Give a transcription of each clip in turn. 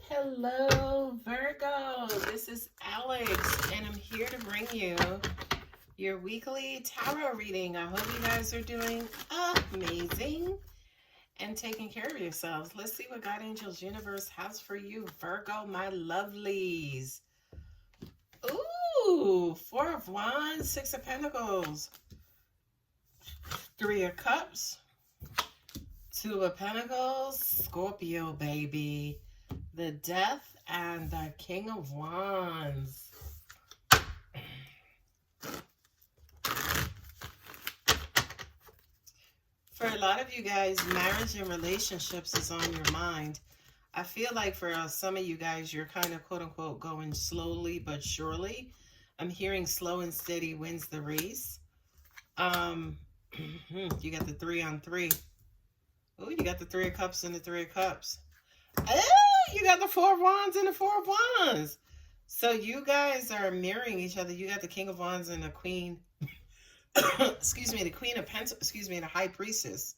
Hello, Virgo. This is Alex, and I'm here to bring you your weekly tarot reading. I hope you guys are doing amazing and taking care of yourselves. Let's see what God Angels Universe has for you, Virgo, my lovelies. Ooh, Four of Wands, Six of Pentacles, Three of Cups, Two of Pentacles, Scorpio, baby. The Death and the King of Wands. For a lot of you guys, marriage and relationships is on your mind. I feel like for some of you guys, you're kind of quote-unquote going slowly but surely. I'm hearing slow and steady wins the race. You got the 3 on 3. Oh, you got the 3 of Cups and the 3 of Cups. Oh, you got the 4 of Wands and the 4 of Wands. So you guys are mirroring each other. You got the King of Wands and the Queen. Excuse me, the Queen of Pentacles. Excuse me, the High Priestess.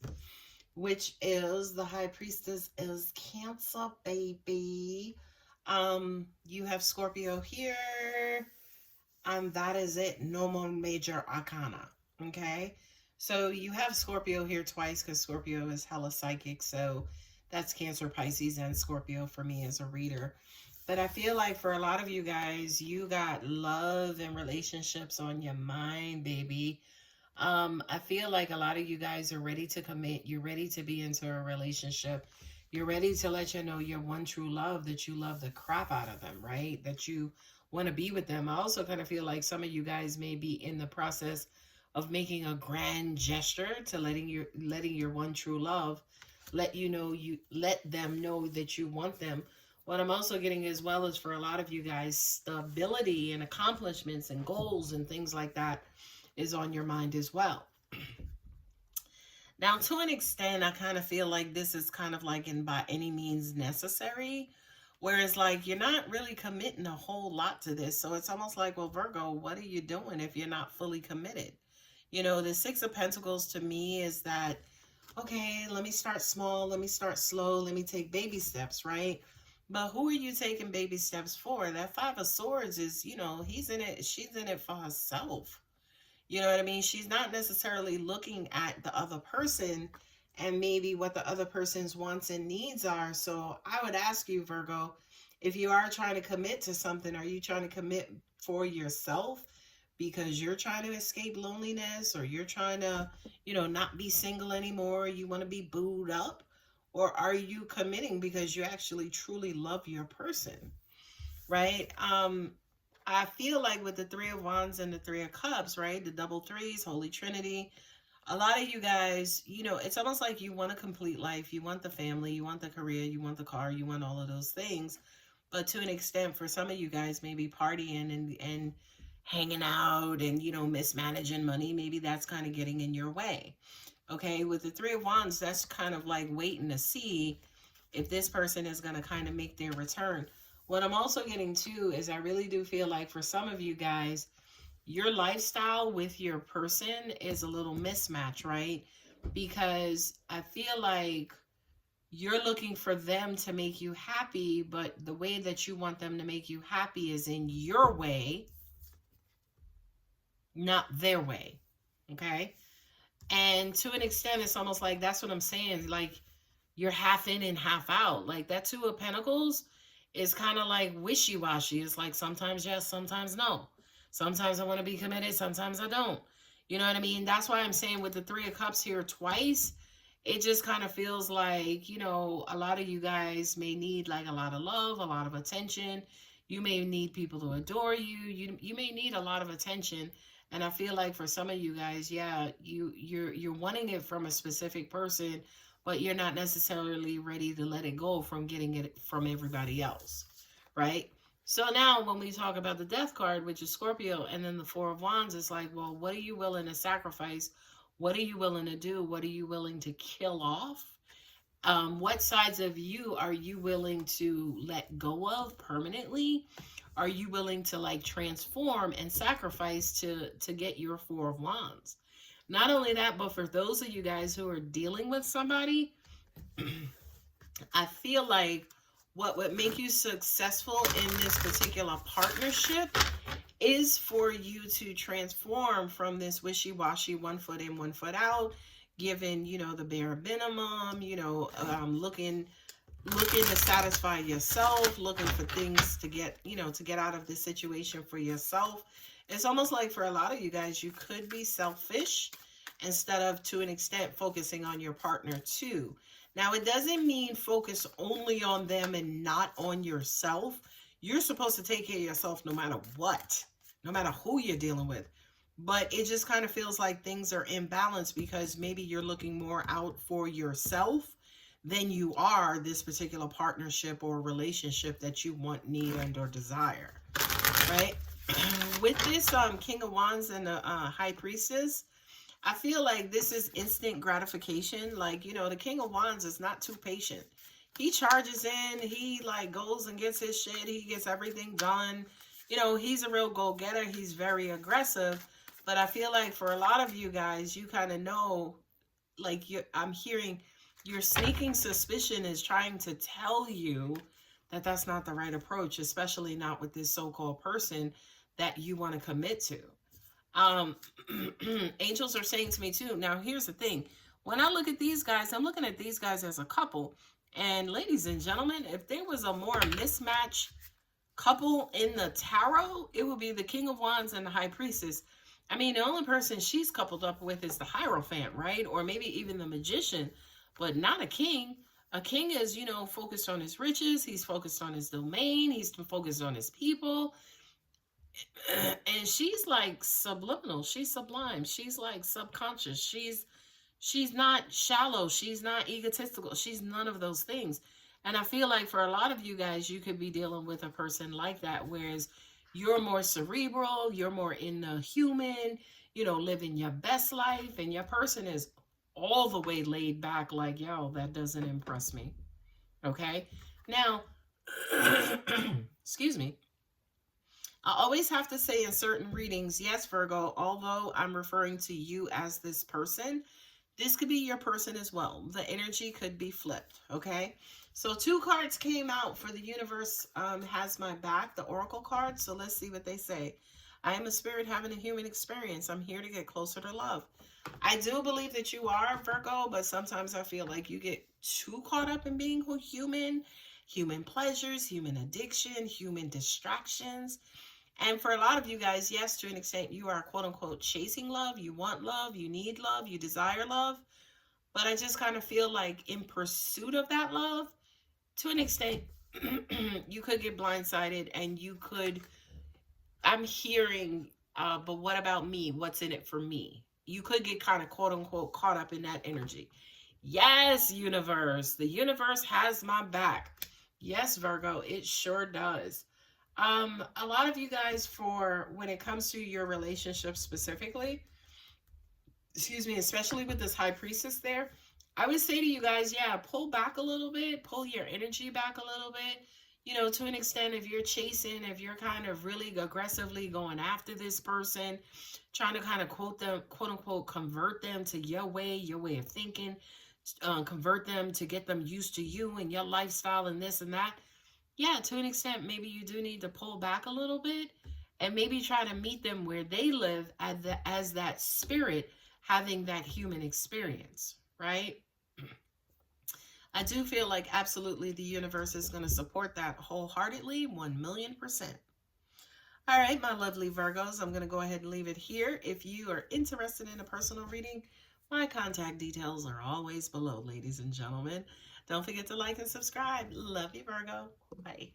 Which is, the High Priestess is Cancer, baby. You have Scorpio here. That is it. No more major arcana. Okay? So you have Scorpio here twice because Scorpio is hella psychic. So that's Cancer, Pisces, and Scorpio for me as a reader. But I feel like for a lot of you guys, you got love and relationships on your mind, baby. I feel like a lot of you guys are ready to commit. You're ready to be into a relationship. You're ready to let you know your one true love, that you love the crap out of them, right? That you want to be with them. I also kind of feel like some of you guys may be in the process of making a grand gesture to letting your one true love let them know that you want them. What I'm also getting as well is for a lot of you guys, stability and accomplishments and goals and things like that is on your mind as well. Now, to an extent, I kind of feel like this is kind of like in by any means necessary, whereas like you're not really committing a whole lot to this. So it's almost like, well, Virgo, what are you doing if you're not fully committed? You know, the 6 of Pentacles to me is that, okay, let me start small, let me start slow, let me take baby steps, right? But who are you taking baby steps for? That 5 of Swords is, you know, he's in it, she's in it for herself. You know what I mean? She's not necessarily looking at the other person and maybe what the other person's wants and needs are. So I would ask you, Virgo, if you are trying to commit to something, are you trying to commit for yourself because you're trying to escape loneliness, or you're trying to, you know, not be single anymore, you want to be booed up? Or are you committing because you actually truly love your person, right? I feel like with the 3 of Wands and the 3 of Cups, right? The double threes, Holy Trinity. A lot of you guys, you know, it's almost like you want a complete life. You want the family, you want the career, you want the car, you want all of those things. But to an extent, for some of you guys, maybe partying and hanging out and, you know, mismanaging money, maybe that's kind of getting in your way. Okay, with the 3 of Wands, that's kind of like waiting to see if this person is going to kind of make their return. What I'm also getting to is I really do feel like for some of you guys, your lifestyle with your person is a little mismatch, right? Because I feel like you're looking for them to make you happy, but the way that you want them to make you happy is in your way, not their way, okay? And to an extent, it's almost like that's what I'm saying. Like you're half in and half out. Like that 2 of Pentacles is kind of like wishy-washy. It's like sometimes yes, sometimes no. Sometimes I want to be committed, sometimes I don't. You know what I mean? That's why I'm saying with the 3 of Cups here twice, it just kind of feels like, you know, a lot of you guys may need like a lot of love, a lot of attention. You may need people to adore you. You may need a lot of attention. And I feel like for some of you guys, yeah, you're wanting it from a specific person, but you're not necessarily ready to let it go from getting it from everybody else, right? So now when we talk about the Death card, which is Scorpio, and then the 4 of Wands, it's like, well, what are you willing to sacrifice? What are you willing to do? What are you willing to kill off? What sides of you are you willing to let go of permanently? Are you willing to like transform and sacrifice to get your 4 of Wands? Not only that, but for those of you guys who are dealing with somebody, I feel like what would make you successful in this particular partnership is for you to transform from this wishy-washy, one foot in, one foot out, giving, you know, the bare minimum, you know, looking to satisfy yourself, looking for things to get, you know, to get out of this situation for yourself. It's almost like for a lot of you guys, you could be selfish instead of, to an extent, focusing on your partner too. Now, it doesn't mean focus only on them and not on yourself. You're supposed to take care of yourself no matter what, no matter who you're dealing with. But it just kind of feels like things are imbalanced because maybe you're looking more out for yourself than you are this particular partnership or relationship that you want, need, and or desire, right? With this King of Wands and the High Priestess, I feel like this is instant gratification. Like, you know, the King of Wands is not too patient. He charges in, he like goes and gets his shit, he gets everything done. You know, he's a real go-getter, he's very aggressive. But I feel like for a lot of you guys, you kind of know, like, I'm hearing your sneaking suspicion is trying to tell you that that's not the right approach, especially not with this so-called person that you want to commit to. Angels are saying to me too. Now, here's the thing. When I look at these guys, I'm looking at these guys as a couple. And ladies and gentlemen, if there was a more mismatched couple in the tarot, it would be the King of Wands and the High Priestess. I mean, the only person she's coupled up with is the Hierophant, right? Or maybe even the Magician, but not a king. A king is, you know, focused on his riches. He's focused on his domain. He's focused on his people. And she's like subliminal. She's sublime. She's like subconscious. She's not shallow. She's not egotistical. She's none of those things. And I feel like for a lot of you guys, you could be dealing with a person like that, whereas you're more cerebral, you're more in the human, you know, living your best life, and your person is all the way laid back like, yo, that doesn't impress me. Okay? Now, excuse me. I always have to say in certain readings, yes, Virgo, although I'm referring to you as this person, this could be your person as well. The energy could be flipped, okay? So 2 cards came out for the universe has my back, the oracle card. So let's see what they say. I am a spirit having a human experience. I'm here to get closer to love. I do believe that you are Virgo, but sometimes I feel like you get too caught up in being human, human pleasures, human addiction, human distractions. And for a lot of you guys, yes, to an extent, you are quote unquote chasing love. You want love, you need love, you desire love. But I just kind of feel like in pursuit of that love, to an extent, you could get blindsided and you could, I'm hearing, but what about me? What's in it for me? You could get kind of quote unquote caught up in that energy. Yes, universe. The universe has my back. Yes, Virgo, it sure does. A lot of you guys, for when it comes to your relationship specifically, excuse me, especially with this High Priestess there, I would say to you guys, yeah, pull back a little bit, pull your energy back a little bit. You know, to an extent, if you're chasing, if you're kind of really aggressively going after this person, trying to kind of quote unquote, convert them to your way of thinking, convert them to get them used to you and your lifestyle and this and that. Yeah, to an extent, maybe you do need to pull back a little bit and maybe try to meet them where they live as that spirit having that human experience, right? I do feel like absolutely the universe is going to support that wholeheartedly, 1,000,000%. All right, my lovely Virgos, I'm going to go ahead and leave it here. If you are interested in a personal reading, my contact details are always below, ladies and gentlemen. Don't forget to like and subscribe. Love you, Virgo. Bye.